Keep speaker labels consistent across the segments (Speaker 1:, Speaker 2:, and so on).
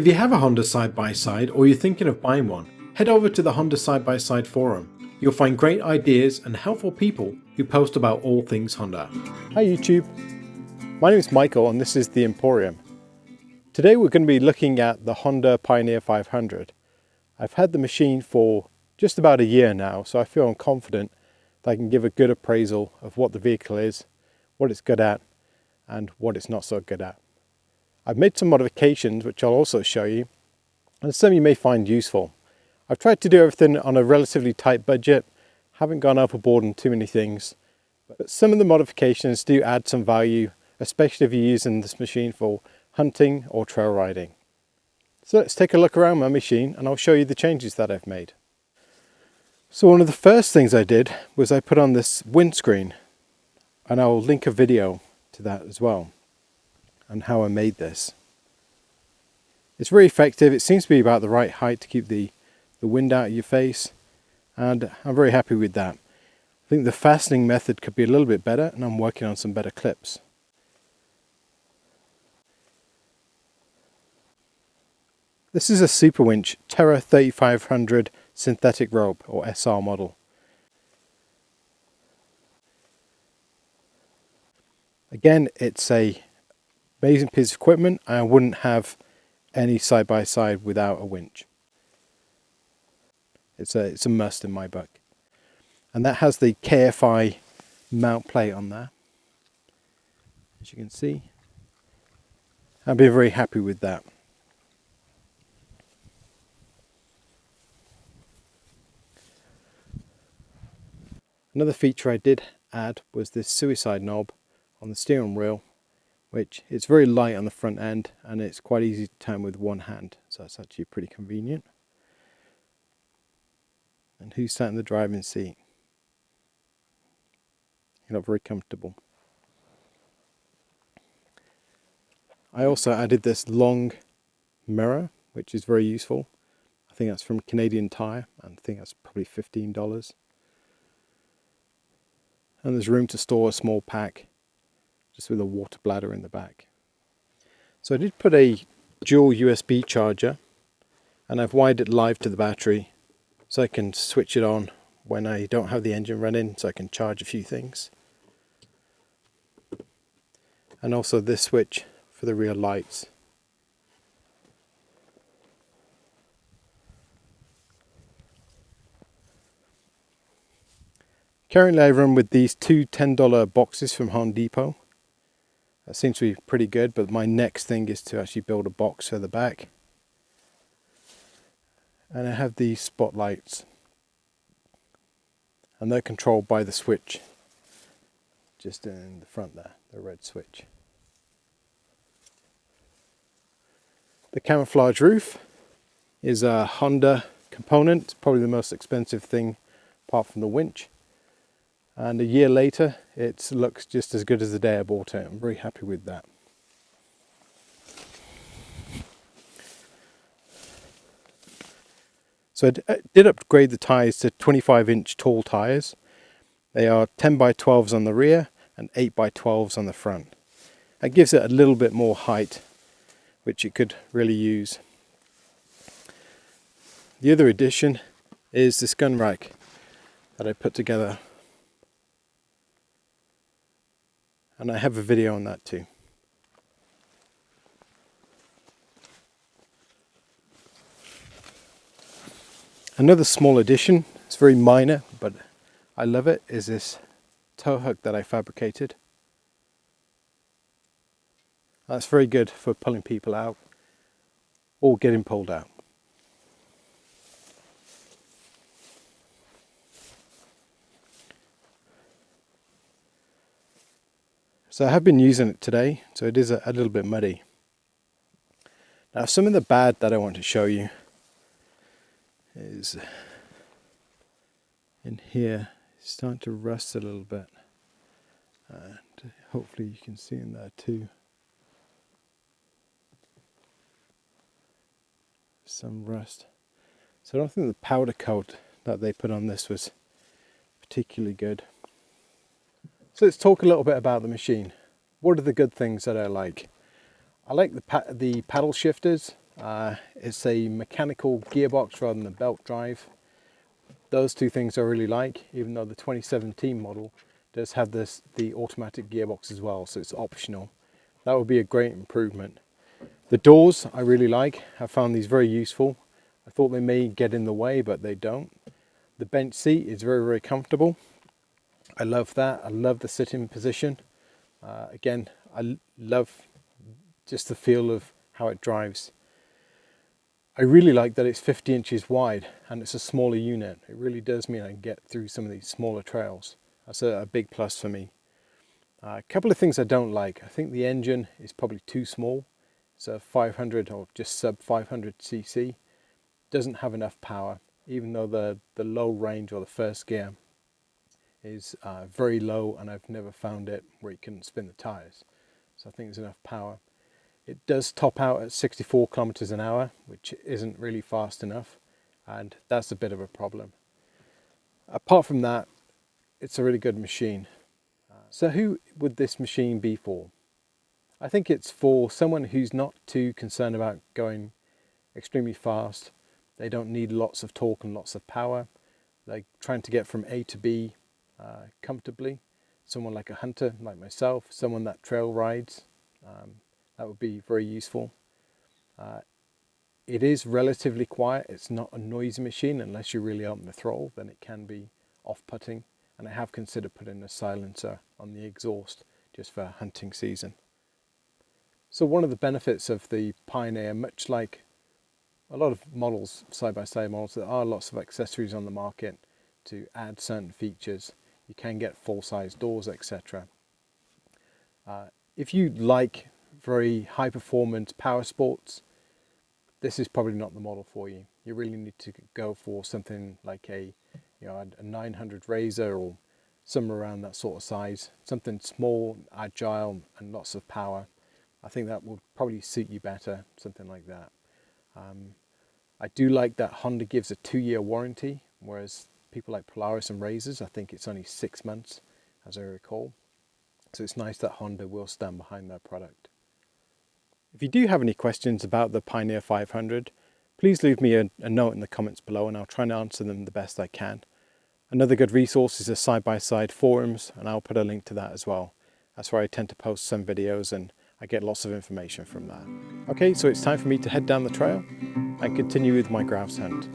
Speaker 1: If you have a Honda side-by-side or you're thinking of buying one, head over to the Honda Side-by-Side forum. You'll find great ideas and helpful people who post about all things Honda.
Speaker 2: Hi YouTube, my name is Michael and this is the Emporium. Today we're going to be looking at the Honda Pioneer 500. I've had the machine for just about a year now, so I feel I'm confident that I can give a good appraisal of what the vehicle is, what it's good at, and what it's not so good at. I've made some modifications which I'll also show you, and some you may find useful. I've tried to do everything on a relatively tight budget, haven't gone overboard on too many things, but some of the modifications do add some value, especially if you're using this machine for hunting or trail riding. So let's take a look around my machine and I'll show you the changes that I've made. So one of the first things I did was I put on this windscreen, and I'll link a video to that as well, and how I made this. It's very effective. It seems to be about the right height to keep the wind out of your face, and I'm very happy with that. I think the fastening method could be a little bit better, and I'm working on some better clips. This is a Super Winch Terra 3500 synthetic rope, or SR model. Again, it's a amazing piece of equipment. I wouldn't have any side-by-side without a winch. It's a must in my book. And that has the KFI mount plate on there, as you can see. I've been very happy with that. Another feature I did add was this suicide knob on the steering wheel, which is very light on the front end and it's quite easy to turn with one hand, so that's actually pretty convenient. And who's sat in the driving seat? You're not very comfortable. I also added this long mirror, which is very useful. I think that's from Canadian Tire, and I think that's probably $15. And there's room to store a small pack, just with a water bladder in the back. So I did put a dual USB charger, and I've wired it live to the battery so I can switch it on when I don't have the engine running, so I can charge a few things. And also this switch for the rear lights. Currently I run with these two $10 boxes from Home Depot. That seems to be pretty good, but my next thing is to actually build a box for the back. And I have these spotlights, and they're controlled by the switch just in the front there, the red switch. The camouflage roof is a Honda component. It's probably the most expensive thing apart from the winch. And a year later, it looks just as good as the day I bought it. I'm very happy with that. So I did upgrade the tyres to 25-inch tall tyres. They are 10x12s on the rear and 8x12s on the front. That gives it a little bit more height, which it could really use. The other addition is this gun rack that I put together. And I have a video on that too. Another small addition, it's very minor, but I love it, is this tow hook that I fabricated. That's very good for pulling people out or getting pulled out. So I have been using it today, so it is a little bit muddy. Now some of the bad that I want to show you is in here. It's starting to rust a little bit, and hopefully you can see in there too. Some rust. So I don't think the powder coat that they put on this was particularly good. So let's talk a little bit about the machine. What are the good things that I like? I like the paddle shifters. It's a mechanical gearbox rather than a belt drive. Those two things I really like, even though the 2017 model does have the automatic gearbox as well, so it's optional. That would be a great improvement. The doors I really like. I found these very useful. I thought they may get in the way, but they don't. The bench seat is very, very comfortable. I love that. I love the sitting position. Again, I love just the feel of how it drives. I really like that it's 50 inches wide and it's a smaller unit. It really does mean I can get through some of these smaller trails. That's a big plus for me. A couple of things I don't like. I think the engine is probably too small. It's a 500 or just sub 500 cc. Doesn't have enough power, even though the low range or the first gear is very low, and I've never found it where you can spin the tires. So I think there's enough power. It does top out at 64 kilometers an hour, which isn't really fast enough, and that's a bit of a problem. Apart from that, it's a really good machine. So who would this machine be for? I think it's for someone who's not too concerned about going extremely fast. They don't need lots of torque and lots of power. They're trying to get from A to B comfortably. Someone like a hunter, like myself, someone that trail rides, that would be very useful. It is relatively quiet. It's not a noisy machine unless you really open the throttle, then it can be off-putting. And I have considered putting a silencer on the exhaust just for hunting season. So one of the benefits of the Pioneer, much like a lot of models, side-by-side models, there are lots of accessories on the market to add certain features. You can get full-size doors, etc. If you like very high-performance power sports, this is probably not the model for you. You really need to go for something like a 900 Razor or somewhere around that sort of size. Something small, agile, and lots of power. I think that would probably suit you better, something like that. I do like that Honda gives a 2-year warranty, whereas people like Polaris and Razors, I think it's only 6 months, as I recall. So it's nice that Honda will stand behind their product. If you do have any questions about the Pioneer 500, please leave me a note in the comments below and I'll try and answer them the best I can. Another good resource is the side-by-side forums, and I'll put a link to that as well. That's where I tend to post some videos and I get lots of information from that. Okay, so it's time for me to head down the trail and continue with my grouse hunt.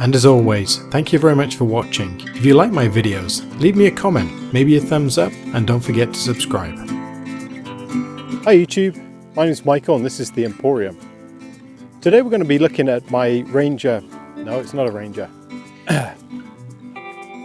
Speaker 1: And as always, thank you very much for watching. If you like my videos, leave me a comment, maybe a thumbs up, and don't forget to subscribe.
Speaker 2: Hi YouTube, my name is Michael and this is the Emporium. Today we're going to be looking at my Ranger, no it's not a Ranger,